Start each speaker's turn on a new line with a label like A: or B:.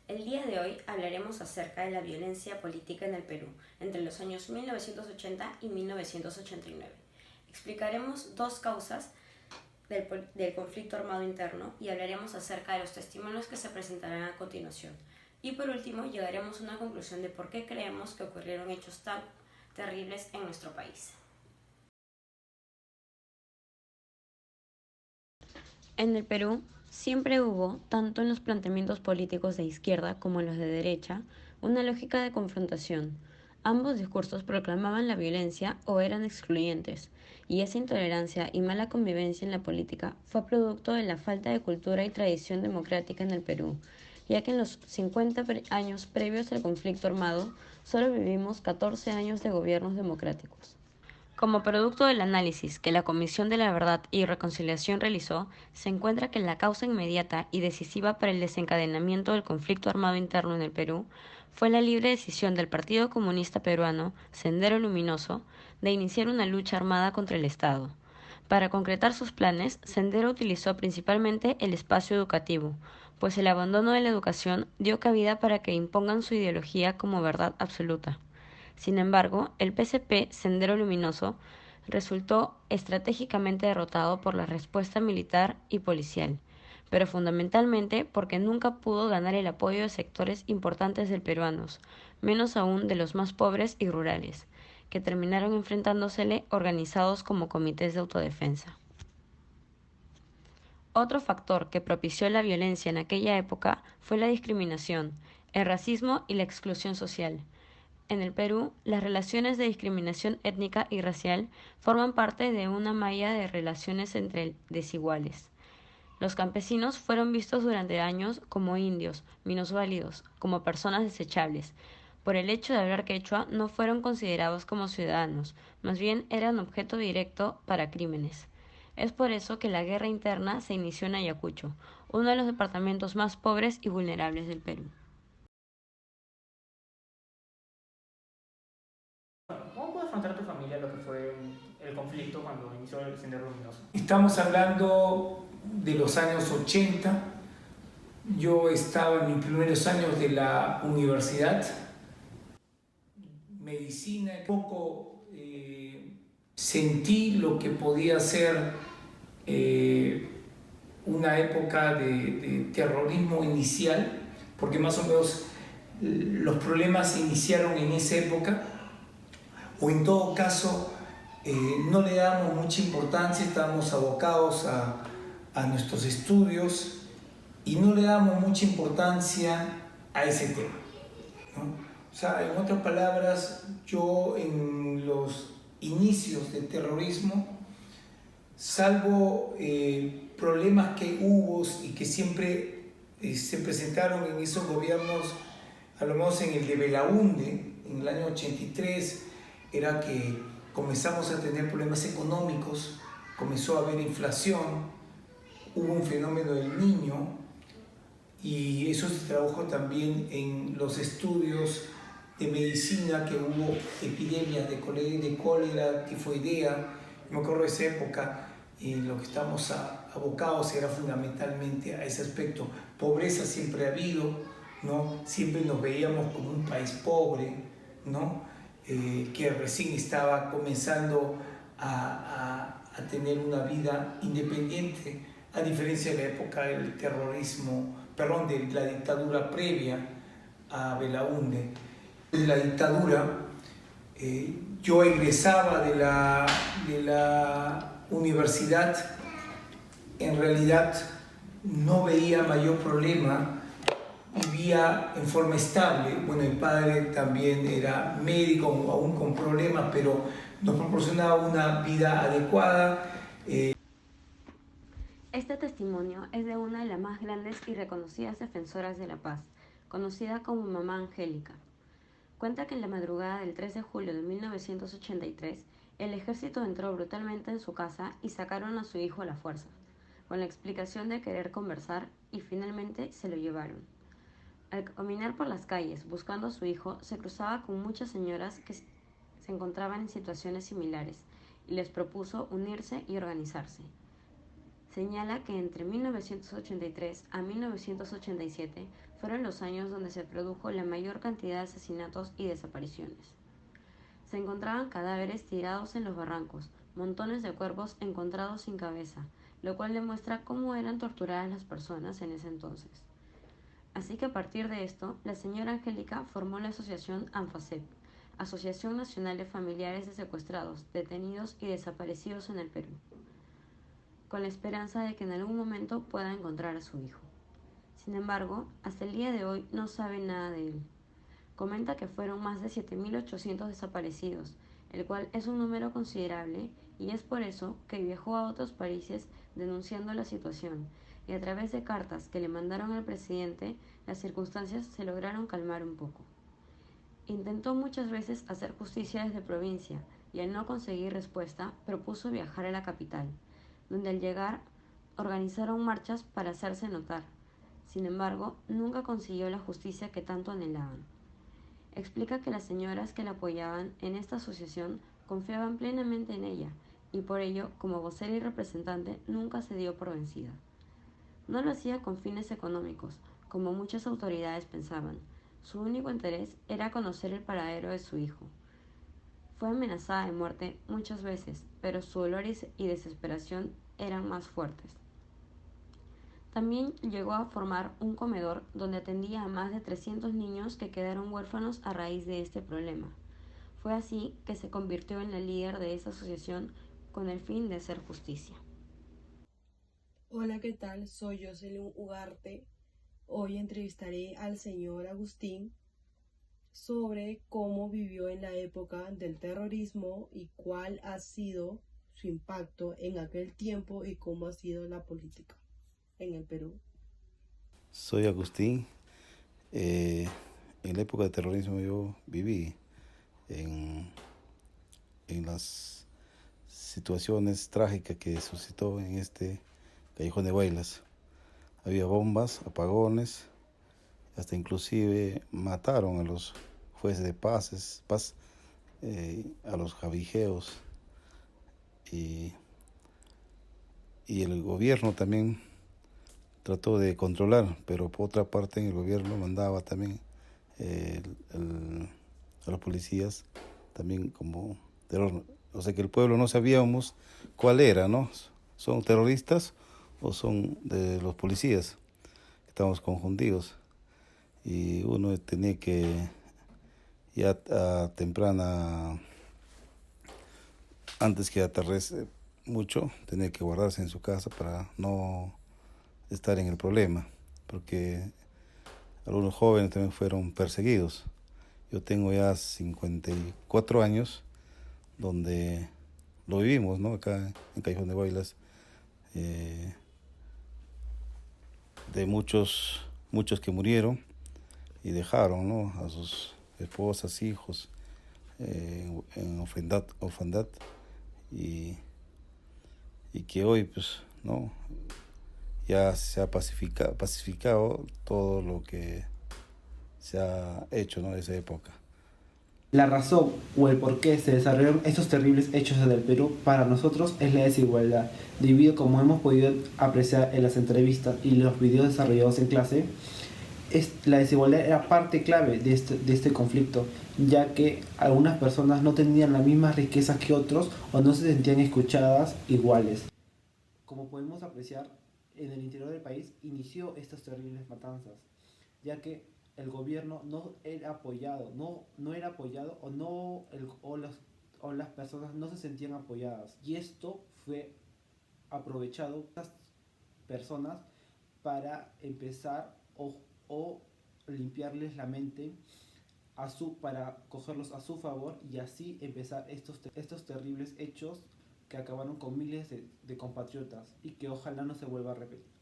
A: El día de hoy hablaremos acerca de la violencia política en el Perú entre los años 1980 y 1989. Explicaremos dos causas del conflicto armado interno y hablaremos acerca de los testimonios que se presentarán a continuación. Y por último, llegaremos a una conclusión de por qué creemos que ocurrieron hechos tan terribles en nuestro país. En el Perú siempre hubo, tanto en los planteamientos políticos de izquierda como en los de derecha, una lógica de confrontación. Ambos discursos proclamaban la violencia o eran excluyentes, y esa intolerancia y mala convivencia en la política fue producto de la falta de cultura y tradición democrática en el Perú, ya que en los 50 años previos al conflicto armado solo vivimos 14 años de gobiernos democráticos. Como producto del análisis que la Comisión de la Verdad y Reconciliación realizó, se encuentra que la causa inmediata y decisiva para el desencadenamiento del conflicto armado interno en el Perú fue la libre decisión del Partido Comunista Peruano, Sendero Luminoso, de iniciar una lucha armada contra el Estado. Para concretar sus planes, Sendero utilizó principalmente el espacio educativo, pues el abandono de la educación dio cabida para que impongan su ideología como verdad absoluta. Sin embargo, el PCP Sendero Luminoso resultó estratégicamente derrotado por la respuesta militar y policial, pero fundamentalmente porque nunca pudo ganar el apoyo de sectores importantes del peruanos, menos aún de los más pobres y rurales, que terminaron enfrentándosele organizados como comités de autodefensa. Otro factor que propició la violencia en aquella época fue la discriminación, el racismo y la exclusión social. En el Perú, las relaciones de discriminación étnica y racial forman parte de una malla de relaciones entre desiguales. Los campesinos fueron vistos durante años como indios, minusválidos, como personas desechables. Por el hecho de hablar quechua, no fueron considerados como ciudadanos, más bien eran objeto directo para crímenes. Es por eso que la guerra interna se inició en Ayacucho, uno de los departamentos más pobres y vulnerables del Perú.
B: ¿Cómo pudo afrontar tu familia lo que fue el conflicto cuando inició el Sendero Luminoso?
C: Estamos hablando de los años 80. Yo estaba en mis primeros años de la universidad, medicina, poco sentí lo que podía ser eh, una época de terrorismo inicial, porque más o menos los problemas iniciaron en esa época, o en todo caso no le damos mucha importancia, estábamos abocados a nuestros estudios y no le damos mucha importancia a ese tema, ¿no? O sea, en otras palabras, yo en los inicios del terrorismo, salvo problemas que hubo y que siempre se presentaron en esos gobiernos, a lo menos en el de Belaúnde, en el año 83, era que comenzamos a tener problemas económicos, comenzó a haber inflación, hubo un fenómeno del niño y eso se tradujo también en los estudios de medicina, que hubo epidemias de cólera, tifoidea. Me acuerdo de esa época y lo que estamos abocados era fundamentalmente a ese aspecto. Pobreza siempre ha habido, ¿no? Siempre nos veíamos como un país pobre, ¿no? Que recién estaba comenzando a tener una vida independiente, a diferencia de la época del terrorismo, perdón, de la dictadura previa a Belaúnde. De la dictadura, yo egresaba de la universidad, en realidad no veía mayor problema, vivía en forma estable. Bueno, mi padre también era médico, aún con problemas, pero nos proporcionaba una vida adecuada.
A: Este testimonio es de una de las más grandes y reconocidas defensoras de la paz, conocida como Mamá Angélica. Cuenta que en la madrugada del 3 de julio de 1983, el ejército entró brutalmente en su casa y sacaron a su hijo a la fuerza, con la explicación de querer conversar, y finalmente se lo llevaron. Al caminar por las calles buscando a su hijo, se cruzaba con muchas señoras que se encontraban en situaciones similares y les propuso unirse y organizarse. señala que entre 1983 a 1987 fueron los años donde se produjo la mayor cantidad de asesinatos y desapariciones. Se encontraban cadáveres tirados en los barrancos, montones de cuerpos encontrados sin cabeza, lo cual demuestra cómo eran torturadas las personas en ese entonces. Así que a partir de esto, la señora Angélica formó la asociación ANFASEP, Asociación Nacional de Familiares de Secuestrados, Detenidos y Desaparecidos en el Perú, con la esperanza de que en algún momento pueda encontrar a su hijo. Sin embargo, hasta el día de hoy no sabe nada de él. Comenta que fueron más de 7.800 desaparecidos, el cual es un número considerable, y es por eso que viajó a otros países denunciando la situación, y a través de cartas que le mandaron al presidente, las circunstancias se lograron calmar un poco. Intentó muchas veces hacer justicia desde provincia, y al no conseguir respuesta, propuso viajar a la capital, donde al llegar organizaron marchas para hacerse notar. Sin embargo, nunca consiguió la justicia que tanto anhelaban. Explica que las señoras que la apoyaban en esta asociación confiaban plenamente en ella, y por ello, como vocera y representante, nunca se dio por vencida. No lo hacía con fines económicos, como muchas autoridades pensaban. Su único interés era conocer el paradero de su hijo. Fue amenazada de muerte muchas veces, pero su dolor y desesperación eran más fuertes. También llegó a formar un comedor donde atendía a más de 300 niños que quedaron huérfanos a raíz de este problema. Fue así que se convirtió en la líder de esta asociación con el fin de hacer justicia.
D: Hola, ¿qué tal? Soy Jocelyn Ugarte. Hoy entrevistaré al señor Agustín sobre cómo vivió en la época del terrorismo y cuál ha sido su impacto en aquel tiempo y cómo ha sido la política en el Perú.
E: Soy Agustín. En la época de terrorismo yo viví en, en las situaciones trágicas que suscitó en este Callejón de Huaylas. Había bombas, apagones, hasta inclusive mataron a los jueces de paz, a los javijeos, y el gobierno también trató de controlar, pero por otra parte el gobierno mandaba también a los policías también como terror. O sea que el pueblo no sabíamos cuál era, ¿no? ¿Son terroristas o son de los policías? Estábamos confundidos y uno tenía que ya a temprana, antes que atardece mucho, tenía que guardarse en su casa para no estar en el problema, porque algunos jóvenes también fueron perseguidos. Yo tengo ya 54 años, donde lo vivimos, ¿no? Acá en Callejón de Huaylas, de muchos que murieron y dejaron, ¿no?, a sus esposas, hijos, en orfandad, y que hoy, pues, ¿no?, ya se ha pacificado todo lo que se ha hecho, ¿no?, de esa época.
F: La razón o el por qué se desarrollaron estos terribles hechos en el Perú para nosotros es la desigualdad, debido, como hemos podido apreciar en las entrevistas y los videos desarrollados en clase, la desigualdad era parte clave de este conflicto, ya que algunas personas no tenían la misma riqueza que otros o no se sentían escuchadas iguales. Como podemos apreciar, en el interior del país inició estas terribles matanzas, ya que el gobierno no era apoyado, o las personas no se sentían apoyadas. Y esto fue aprovechado por estas personas para empezar o limpiarles la mente para cogerlos a su favor y así empezar estos terribles hechos que acabaron con miles de compatriotas y que ojalá no se vuelva a repetir.